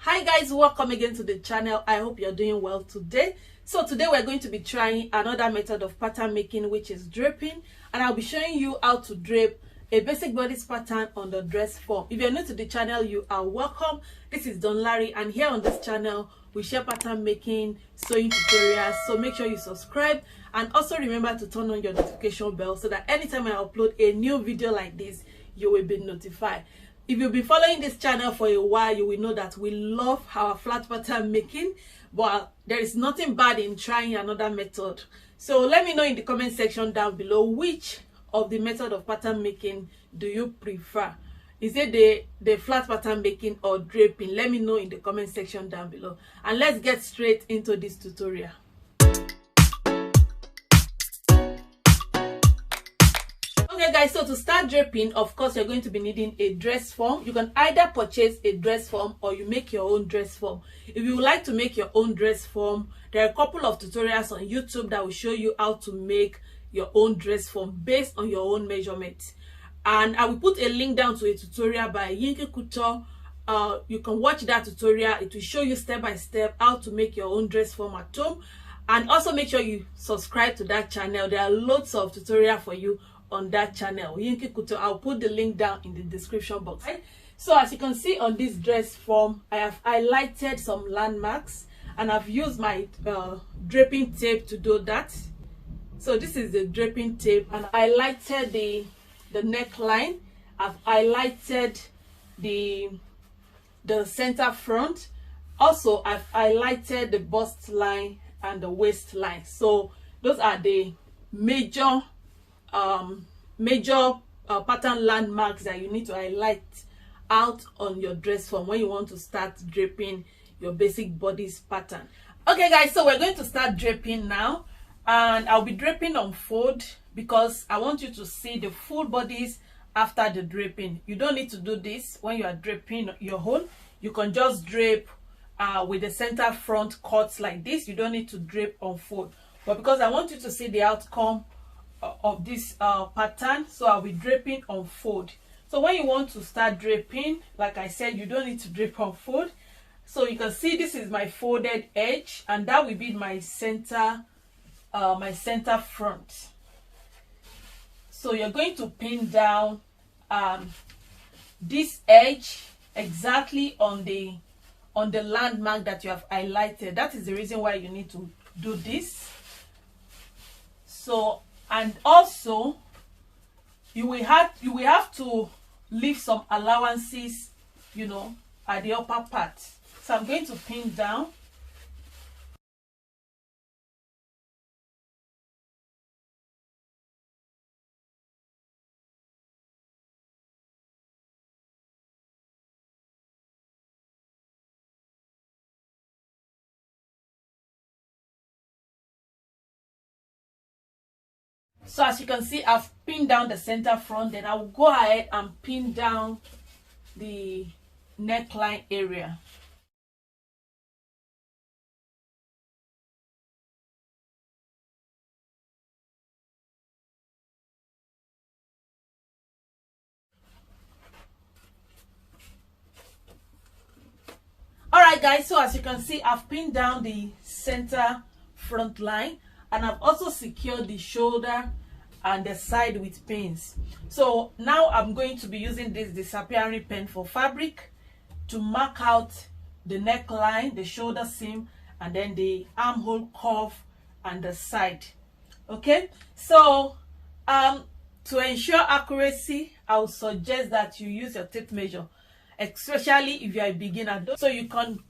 Hi guys, welcome again to the channel. I hope you're doing well today. So today we're going to be trying another method of pattern making, which is draping, and I'll be showing you how to drape a basic bodice pattern on the dress form. If you're new to the channel, you are welcome. This is Donlarrie, and here on this channel we share pattern making, sewing tutorials, so make sure you subscribe and also remember to turn on your notification bell so that anytime I upload a new video like this, you will be notified. If you've been following this channel for a while, you will know that we love our flat pattern making, but there is nothing bad in trying another method. So let me know in the comment section down below, which of the method of pattern making do you prefer? Is it the flat pattern making or draping? Let me know in the comment section down below, and let's get straight into this tutorial. Okay guys, so to start draping, of course you're going to be needing a dress form. You can either purchase a dress form or you make your own dress form. If you would like to make your own dress form, there are a couple of tutorials on YouTube that will show you how to make your own dress form based on your own measurements. And I will put a link down to a tutorial by Yinky Couture. You can watch that tutorial. It will show you step by step how to make your own dress form at home. And also make sure you subscribe to that channel. There are loads of tutorials for you on that channel, Yinky Couture. I'll put the link down in the description box. Right? So as you can see on this dress form, I have highlighted some landmarks and I've used my draping tape to do that. So this is the draping tape, and I highlighted the neckline. I've highlighted the center front. Also, I've highlighted the bust line and the waistline. So those are the major pattern landmarks that you need to highlight out on your dress form when you want to start draping your basic bodice pattern. Okay guys, so we're going to start draping now, and I'll be draping on fold because I want you to see the full bodice after the draping. You don't need to do this when you are draping your own. You can just drape with the center front cuts like this. You don't need to drape on fold, but because I want you to see the outcome of this pattern, so I'll be draping on fold. So when you want to start draping, like I said, you don't need to drape on fold. So you can see this is my folded edge, and that will be my center front. So you're going to pin down this edge exactly on the landmark that you have highlighted. That is the reason why you need to do this. So, and also you will have to leave some allowances, you know, at the upper part. So I'm going to pin down. So as you can see, I've pinned down the center front. Then I'll go ahead and pin down the neckline area. Alright guys, so as you can see, I've pinned down the center front line, and I've also secured the shoulder and the side with pins. So now I'm going to be using this disappearing pen for fabric to mark out the neckline, the shoulder seam, and then the armhole curve and the side. Okay, so to ensure accuracy, I would suggest that you use your tape measure, especially if you are a beginner. So you can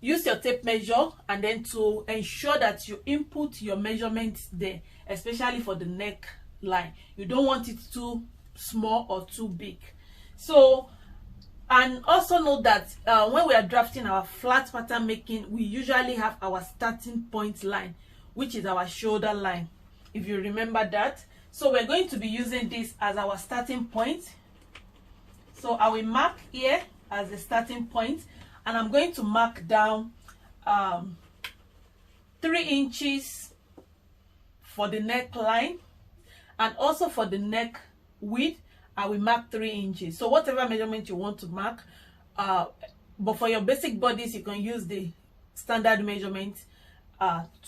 use your tape measure, and then to ensure that you input your measurements there, especially for the neckline. You don't want it too small or too big. So, and also note that when we are drafting our flat pattern making, we usually have our starting point line, which is our shoulder line, if you remember that. So we're going to be using this as our starting point. So I will mark here as the starting point, and I'm going to mark down 3 inches for the neckline, and also for the neck width I will mark 3 inches. So whatever measurement you want to mark, but for your basic bodice, you can use the standard measurement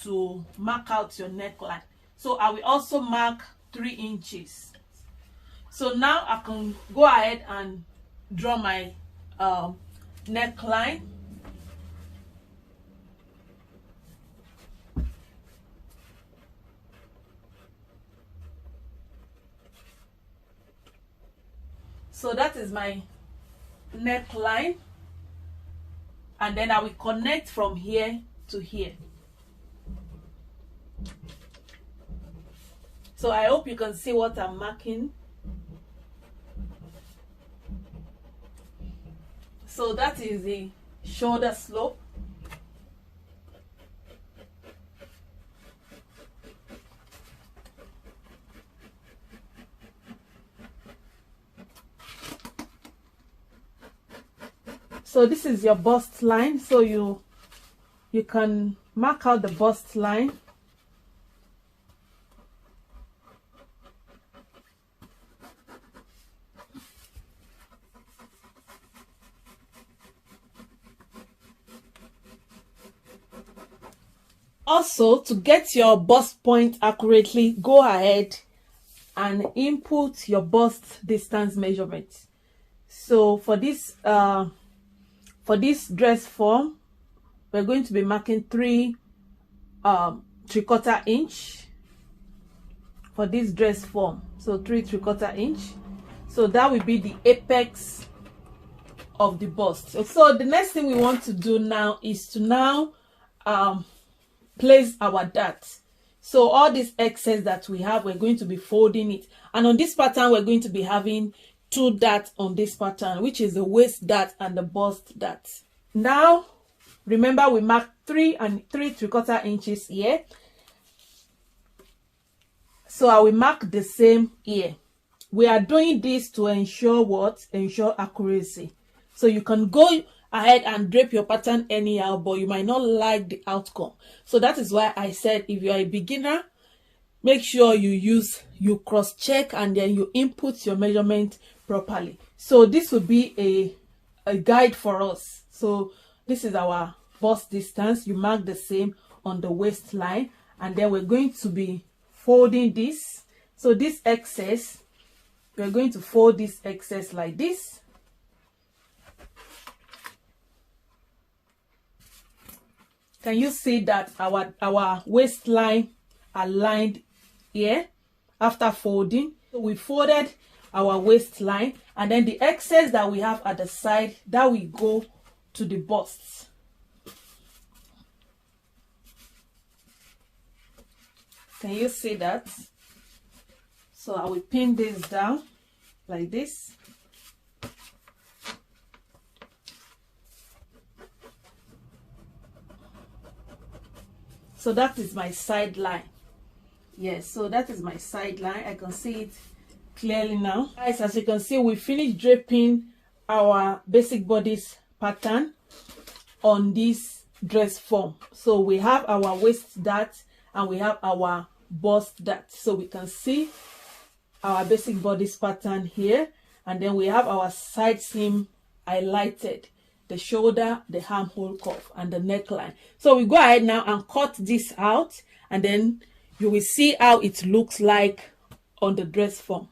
to mark out your neckline. So I will also mark 3 inches. So now I can go ahead and draw my neckline. So that is my neckline, and then I will connect from here to here. So I hope you can see what I'm marking. So that is the shoulder slope. So this is your bust line. So you can mark out the bust line. Also, to get your bust point accurately, go ahead and input your bust distance measurement. So for this dress form, we're going to be marking 3 3/4 inch for this dress form. So 3 3/4 inch. So that will be the apex of the bust. So the next thing we want to do now is to place our dart. So all this excess that we have, we're going to be folding it, and on this pattern we're going to be having 2 darts on this pattern, which is the waist dart and the bust dart. Now remember, we marked 3 and 3 3/4 inches here, so I will mark the same here. We are doing this to ensure what? Ensure accuracy. So you can go ahead and drape your pattern anyhow, but you might not like the outcome. So that is why I said, if you are a beginner, make sure you cross check and then you input your measurement properly. So this will be a guide for us. So this is our bust distance. You mark the same on the waistline, and then we're going to be folding this. So this excess, we're going to fold this excess like this. Can you see that our waistline aligned here after folding? So we folded our waistline, and then the excess that we have at the side, that will go to the bust. Can you see that? So I will pin this down like this. So that is my side line. Yes, so that is my side line. I can see it clearly now. Guys, as you can see, we finished draping our basic bodice pattern on this dress form. So we have our waist dart and we have our bust dart. So we can see our basic bodice pattern here, and then we have our side seam highlighted, the shoulder, the armhole cuff, and the neckline. So we go ahead now and cut this out, and then you will see how it looks like on the dress form.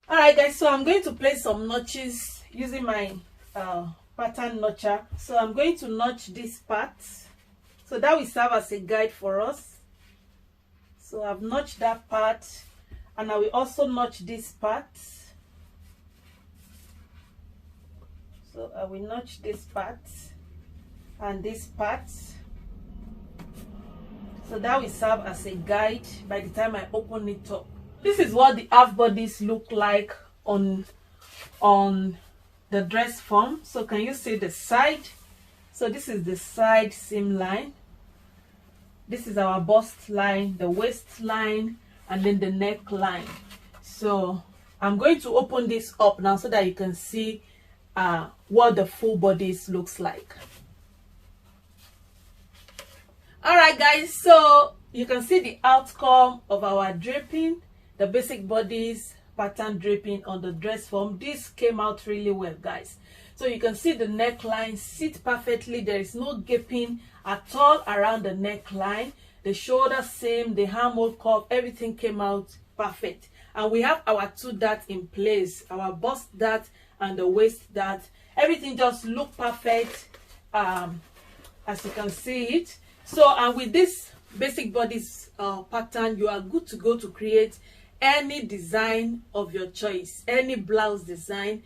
All right, guys, so I'm going to place some notches using my pattern notcher. So I'm going to notch this part, so that will serve as a guide for us. So I've notched that part, and I will also notch this part. So I will notch this part. and this part, so that will serve as a guide by the time I open it up. This is what the half bodice look like on the dress form. So can you see the side? So this is the side seam line, this is our bust line, the waist line, and then the neckline. So I'm going to open this up now so that you can see what the full bodice looks like. All right guys, so you can see the outcome of our draping, the basic bodice pattern draping on the dress form. This came out really well, guys. So you can see the neckline sit perfectly. There is no gaping at all around the neckline. The shoulder seam, the armhole curve, everything came out perfect. And we have our two darts in place, our bust dart and the waist dart. Everything just look perfect, as you can see it. So and with this basic bodice pattern, you are good to go to create any design of your choice, any blouse design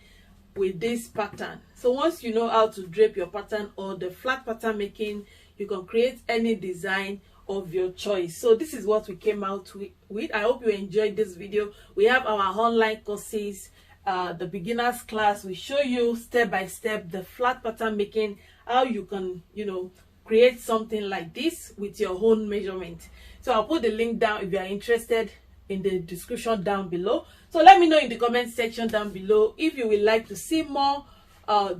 with this pattern. So once you know how to drape your pattern or the flat pattern making, you can create any design of your choice. So this is what we came out with. I hope you enjoyed this video. We have our online courses, the beginners class. We show you step by step the flat pattern making, how you can, you know, create something like this with your own measurement. So I'll put the link down if you are interested in the description down below. So let me know in the comment section down below if you would like to see more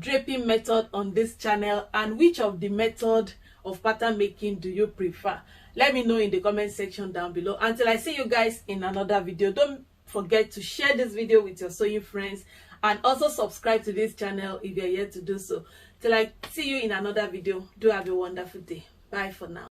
draping method on this channel, and which of the method of pattern making do you prefer. Let me know in the comment section down below. Until I see you guys in another video, don't forget to share this video with your sewing friends, and also subscribe to this channel if you're yet to do so. Till I see you in another video, do have a wonderful day. Bye for now.